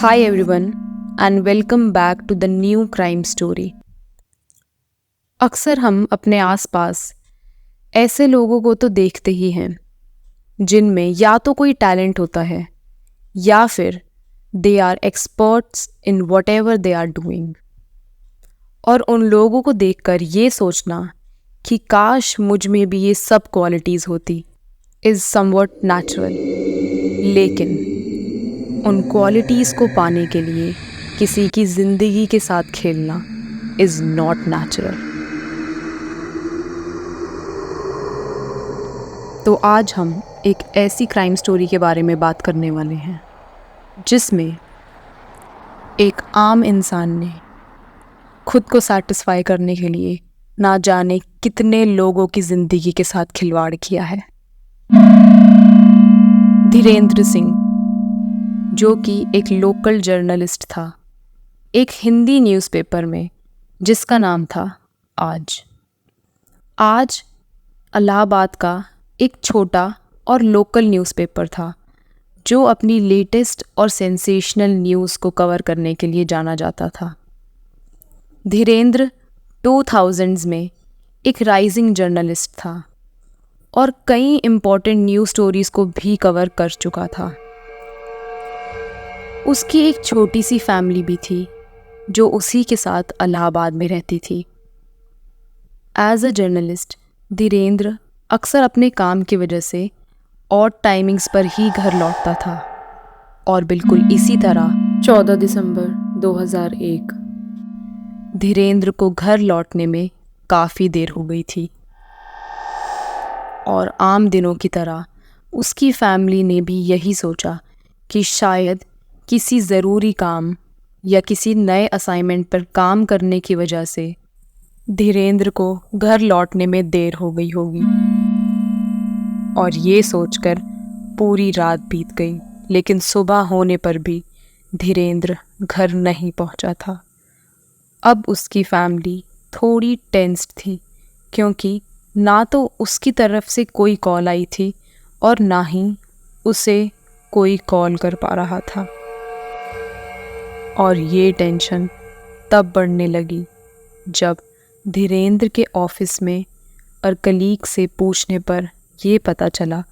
Hi everyone and welcome back to the new crime story. अक्सर हम अपने आसपास ऐसे लोगों को तो देखते ही हैं जिनमें या तो कोई टैलेंट होता है या फिर they are experts in whatever they are doing. और उन लोगों को देखकर ये सोचना कि काश मुझ में भी ये सब क्वालिटीज़ होती इज़ समवट नेचुरल। लेकिन उन क्वालिटीज़ को पाने के लिए किसी की ज़िंदगी के साथ खेलना इज़ नॉट नेचुरल। तो आज हम एक ऐसी क्राइम स्टोरी के बारे में बात करने वाले हैं जिसमें एक आम इंसान ने खुद को सेटिस्फाई करने के लिए ना जाने कितने लोगों की ज़िंदगी के साथ खिलवाड़ किया है। धीरेंद्र सिंह, जो कि एक लोकल जर्नलिस्ट था एक हिंदी न्यूज़पेपर में जिसका नाम था आज इलाहाबाद का एक छोटा और लोकल न्यूज़पेपर था जो अपनी लेटेस्ट और सेंसेशनल न्यूज़ को कवर करने के लिए जाना जाता था। धीरेंद्र 2000s में एक राइजिंग जर्नलिस्ट था और कई इम्पॉर्टेंट न्यूज़ स्टोरीज़ को भी कवर कर चुका था। उसकी एक छोटी सी फैमिली भी थी जो उसी के साथ इलाहाबाद में रहती थी। एज अ जर्नलिस्ट धीरेंद्र अक्सर अपने काम की वजह से ऑड टाइमिंग्स पर ही घर लौटता था और बिल्कुल इसी तरह 14 दिसंबर 2001 धीरेंद्र को घर लौटने में काफ़ी देर हो गई थी और आम दिनों की तरह उसकी फैमिली ने भी यही सोचा कि शायद किसी ज़रूरी काम या किसी नए असाइनमेंट पर काम करने की वजह से धीरेंद्र को घर लौटने में देर हो गई होगी। और ये सोचकर पूरी रात बीत गई, लेकिन सुबह होने पर भी धीरेंद्र घर नहीं पहुंचा था। अब उसकी फैमिली थोड़ी टेंस्ड थी क्योंकि ना तो उसकी तरफ से कोई कॉल आई थी और ना ही उसे कोई कॉल कर पा रहा था। और ये टेंशन तब बढ़ने लगी जब धीरेंद्र के ऑफिस में और कलीग से पूछने पर ये पता चला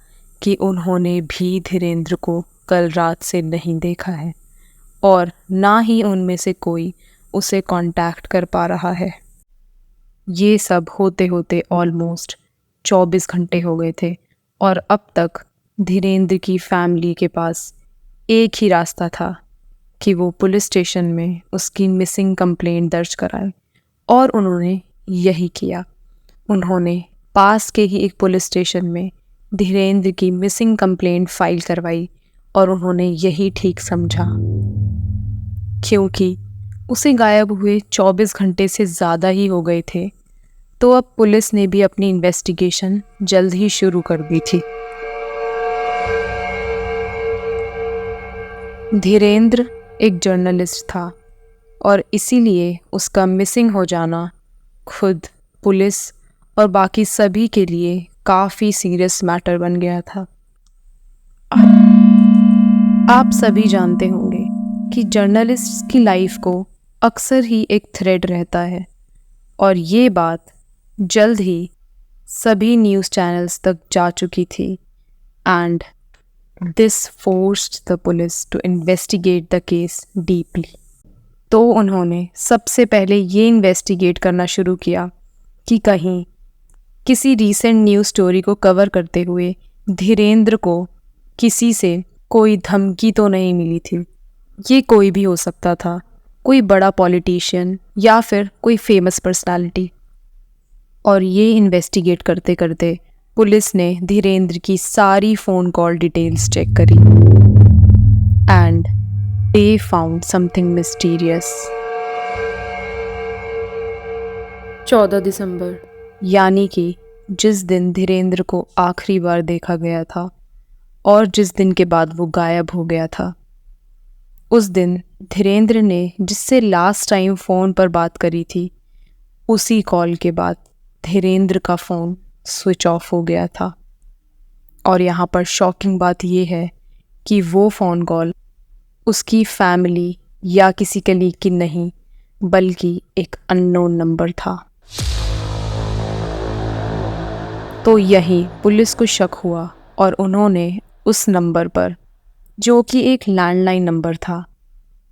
कि उन्होंने भी धीरेंद्र को कल रात से नहीं देखा है और ना ही उनमें से कोई उसे कांटेक्ट कर पा रहा है। ये सब होते होते ऑलमोस्ट 24 घंटे हो गए थे और अब तक धीरेंद्र की फैमिली के पास एक ही रास्ता था कि वो पुलिस स्टेशन में उसकी मिसिंग कंप्लेंट दर्ज कराए और उन्होंने यही किया। उन्होंने पास के ही एक पुलिस स्टेशन में धीरेंद्र की मिसिंग कंप्लेंट फाइल करवाई और उन्होंने यही ठीक समझा क्योंकि उसे गायब हुए 24 घंटे से ज़्यादा ही हो गए थे, तो अब पुलिस ने भी अपनी इन्वेस्टिगेशन जल्द ही शुरू कर दी थी। धीरेंद्र एक जर्नलिस्ट था और इसीलिए उसका मिसिंग हो जाना खुद पुलिस और बाकी सभी के लिए काफ़ी सीरियस मैटर बन गया था। आप सभी जानते होंगे कि जर्नलिस्ट की लाइफ को अक्सर ही एक थ्रेड रहता है और ये बात जल्द ही सभी न्यूज़ चैनल्स तक जा चुकी थी and This forced the police to investigate the case deeply. तो उन्होंने सबसे पहले ये इन्वेस्टिगेट करना शुरू किया कि कहीं किसी रीसेंट न्यूज़ स्टोरी को कवर करते हुए धीरेंद्र को किसी से कोई धमकी तो नहीं मिली थी। ये कोई भी हो सकता था, कोई बड़ा पॉलिटिशियन या फिर कोई फेमस पर्सनालिटी। और ये इन्वेस्टिगेट करते करते पुलिस ने धीरेंद्र की सारी फ़ोन कॉल डिटेल्स चेक करी and they found something mysterious. 14 दिसंबर यानी कि जिस दिन धीरेंद्र को आखिरी बार देखा गया था और जिस दिन के बाद वो गायब हो गया था, उस दिन धीरेंद्र ने जिससे लास्ट टाइम फ़ोन पर बात करी थी, उसी कॉल के बाद धीरेंद्र का फ़ोन स्विच ऑफ हो गया था। और यहाँ पर शॉकिंग बात यह है कि वो फ़ोन कॉल उसकी फैमिली या किसी कलीग की नहीं, बल्कि एक अननोन नंबर था। तो यही पुलिस को शक हुआ और उन्होंने उस नंबर पर, जो कि एक लैंडलाइन नंबर था,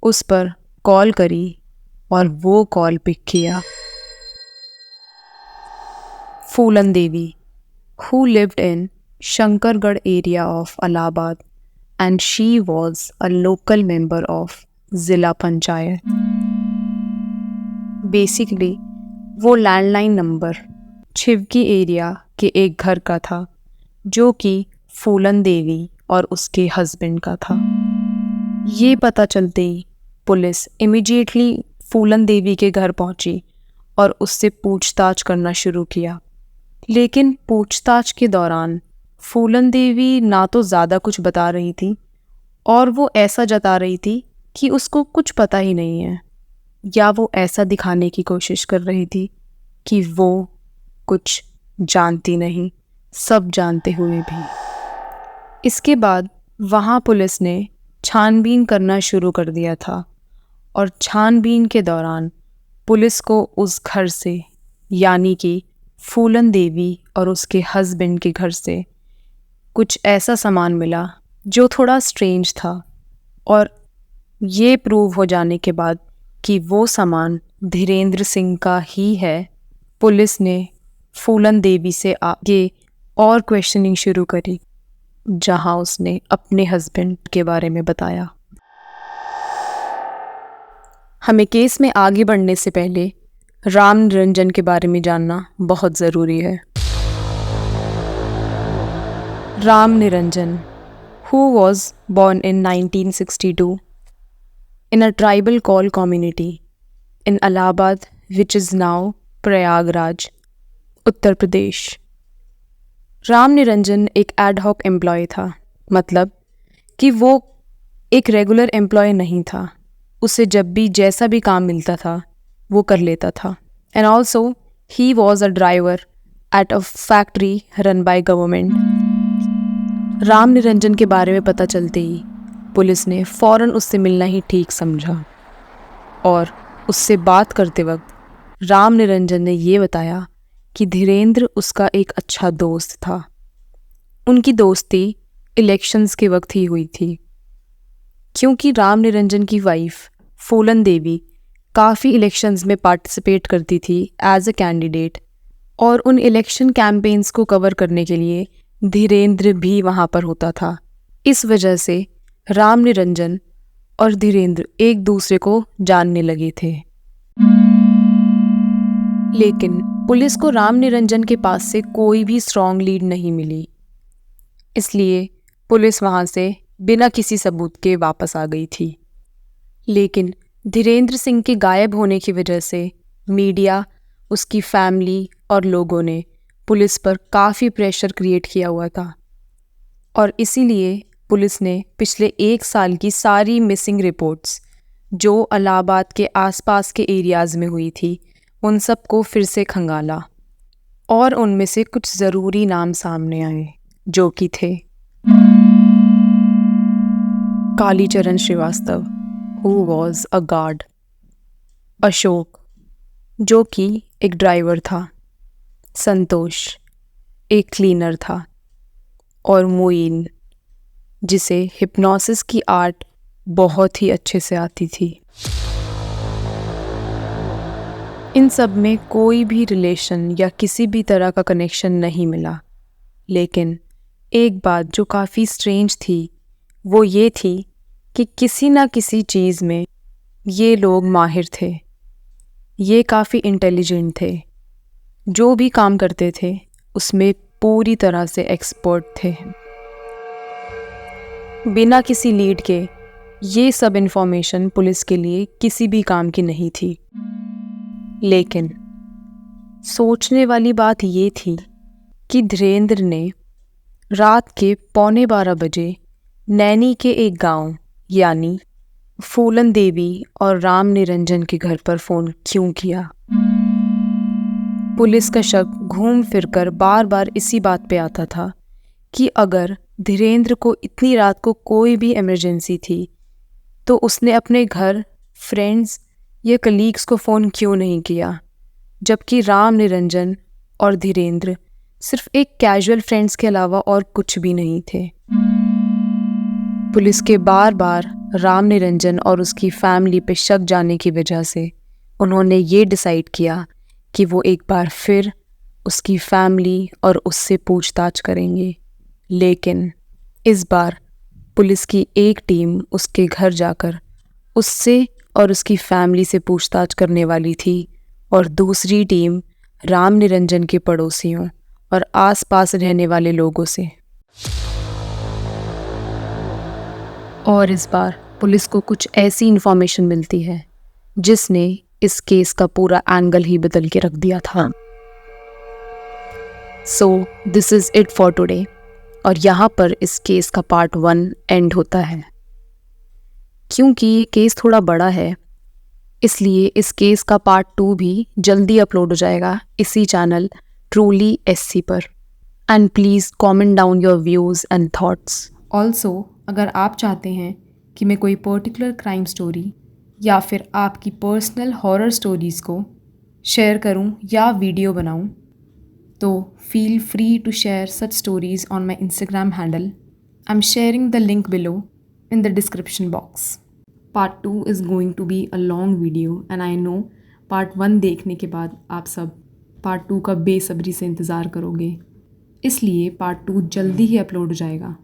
उस पर कॉल करी और वो कॉल पिक किया। फूलन देवी, who lived in Shankargarh area of Allahabad, and she was a local member of ज़िला पंचायत। बेसिकली वो लैंडलाइन नंबर छिवकी एरिया के एक घर का था, जो कि फूलन देवी और उसके हस्बैंड का था। ये पता चलते ही पुलिस इमीडिएटली फूलन देवी के घर पहुंची और उससे पूछताछ करना शुरू किया। लेकिन पूछताछ के दौरान फूलन देवी ना तो ज़्यादा कुछ बता रही थी और वो ऐसा जता रही थी कि उसको कुछ पता ही नहीं है, या वो ऐसा दिखाने की कोशिश कर रही थी कि वो कुछ जानती नहीं, सब जानते हुए भी। इसके बाद वहाँ पुलिस ने छानबीन करना शुरू कर दिया था और छानबीन के दौरान पुलिस को उस घर से, यानी कि फूलन देवी और उसके हस्बैंड के घर से, कुछ ऐसा सामान मिला जो थोड़ा स्ट्रेंज था। और ये प्रूव हो जाने के बाद कि वो सामान धीरेंद्र सिंह का ही है, पुलिस ने फूलन देवी से आगे और क्वेश्चनिंग शुरू करी, जहां उसने अपने हस्बैंड के बारे में बताया। हमें केस में आगे बढ़ने से पहले राम निरंजन के बारे में जानना बहुत ज़रूरी है। Ram Niranjan, who was born in 1962 in a tribal Kol community in Allahabad, which is now Prayagraj, Uttar Pradesh. Ram Niranjan एक एडहॉक एम्प्लॉय था, मतलब कि वो एक रेगुलर एम्प्लॉय नहीं था। उसे जब भी जैसा भी काम मिलता था वो कर लेता था। And also he was a driver at a factory run by government. Ram Niranjan के बारे में पता चलते ही पुलिस ने फ़ौरन उससे मिलना ही ठीक समझा और उससे बात करते वक्त राम निरंजन ने ये बताया कि धीरेंद्र उसका एक अच्छा दोस्त था। उनकी दोस्ती इलेक्शंस के वक्त ही हुई थी, क्योंकि राम निरंजन की वाइफ फूलन देवी काफ़ी इलेक्शंस में पार्टिसिपेट करती थी एज अ कैंडिडेट, और उन इलेक्शन कैंपेन्स को कवर करने के लिए धीरेंद्र भी वहाँ पर होता था। इस वजह से राम निरंजन और धीरेंद्र एक दूसरे को जानने लगे थे। लेकिन पुलिस को राम निरंजन के पास से कोई भी स्ट्रॉन्ग लीड नहीं मिली, इसलिए पुलिस वहाँ से बिना किसी सबूत के वापस आ गई थी। लेकिन धीरेंद्र सिंह के गायब होने की वजह से मीडिया, उसकी फैमिली और लोगों ने पुलिस पर काफ़ी प्रेशर क्रिएट किया हुआ था, और इसीलिए पुलिस ने पिछले 1 साल की सारी मिसिंग रिपोर्ट्स जो इलाहाबाद के आसपास के एरियाज़ में हुई थी, उन सब को फिर से खंगाला, और उनमें से कुछ ज़रूरी नाम सामने आए, जो कि थे Kalicharan Srivastava, who was a guard, Ashok जो कि एक ड्राइवर था, संतोष एक क्लीनर था, और मोइन जिसे हिप्नोसिस की आर्ट बहुत ही अच्छे से आती थी। इन सब में कोई भी रिलेशन या किसी भी तरह का कनेक्शन नहीं मिला, लेकिन एक बात जो काफ़ी स्ट्रेंज थी वो ये थी कि किसी ना किसी चीज़ में ये लोग माहिर थे। ये काफ़ी इंटेलिजेंट थे, जो भी काम करते थे उसमें पूरी तरह से एक्सपर्ट थे। बिना किसी लीड के ये सब इन्फॉर्मेशन पुलिस के लिए किसी भी काम की नहीं थी। लेकिन सोचने वाली बात ये थी कि धीरेंद्र ने रात के 11:15 बजे नैनी के एक गांव यानी फूलन देवी और राम निरंजन के घर पर फ़ोन क्यों किया। पुलिस का शक घूम फिरकर बार बार इसी बात पे आता था कि अगर धीरेंद्र को इतनी रात को कोई भी इमरजेंसी थी तो उसने अपने घर, फ्रेंड्स या कलीग्स को फ़ोन क्यों नहीं किया, जबकि राम निरंजन और धीरेन्द्र सिर्फ एक कैजुअल फ्रेंड्स के अलावा और कुछ भी नहीं थे। पुलिस के बार बार राम निरंजन और उसकी फैमिली पे शक जाने की वजह से उन्होंने ये डिसाइड किया कि वो एक बार फिर उसकी फैमिली और उससे पूछताछ करेंगे। लेकिन इस बार पुलिस की एक टीम उसके घर जाकर उससे और उसकी फैमिली से पूछताछ करने वाली थी और दूसरी टीम राम निरंजन के पड़ोसियों और आसपास रहने वाले लोगों से। और इस बार पुलिस को कुछ ऐसी इन्फॉर्मेशन मिलती है जिसने इस केस का पूरा एंगल ही बदल के रख दिया था। So this is it for today, और यहाँ पर इस केस का पार्ट 1 एंड होता है। क्योंकि ये केस थोड़ा बड़ा है, इसलिए इस केस का पार्ट 2 भी जल्दी अपलोड हो जाएगा इसी चैनल ट्रूली SC पर। And please comment down your views and thoughts. Also अगर आप चाहते हैं कि मैं कोई पर्टिकुलर क्राइम स्टोरी या फिर आपकी पर्सनल हॉरर स्टोरीज़ को शेयर करूं या वीडियो बनाऊं, तो feel free to share such stories on my Instagram handle. I'm sharing the link below in the description box. Part 2 is going to be a long video and I know Part 1 देखने के बाद आप सब Part 2 का बेसब्री से इंतज़ार करोगे, इसलिए Part 2 जल्दी ही अपलोड हो जाएगा।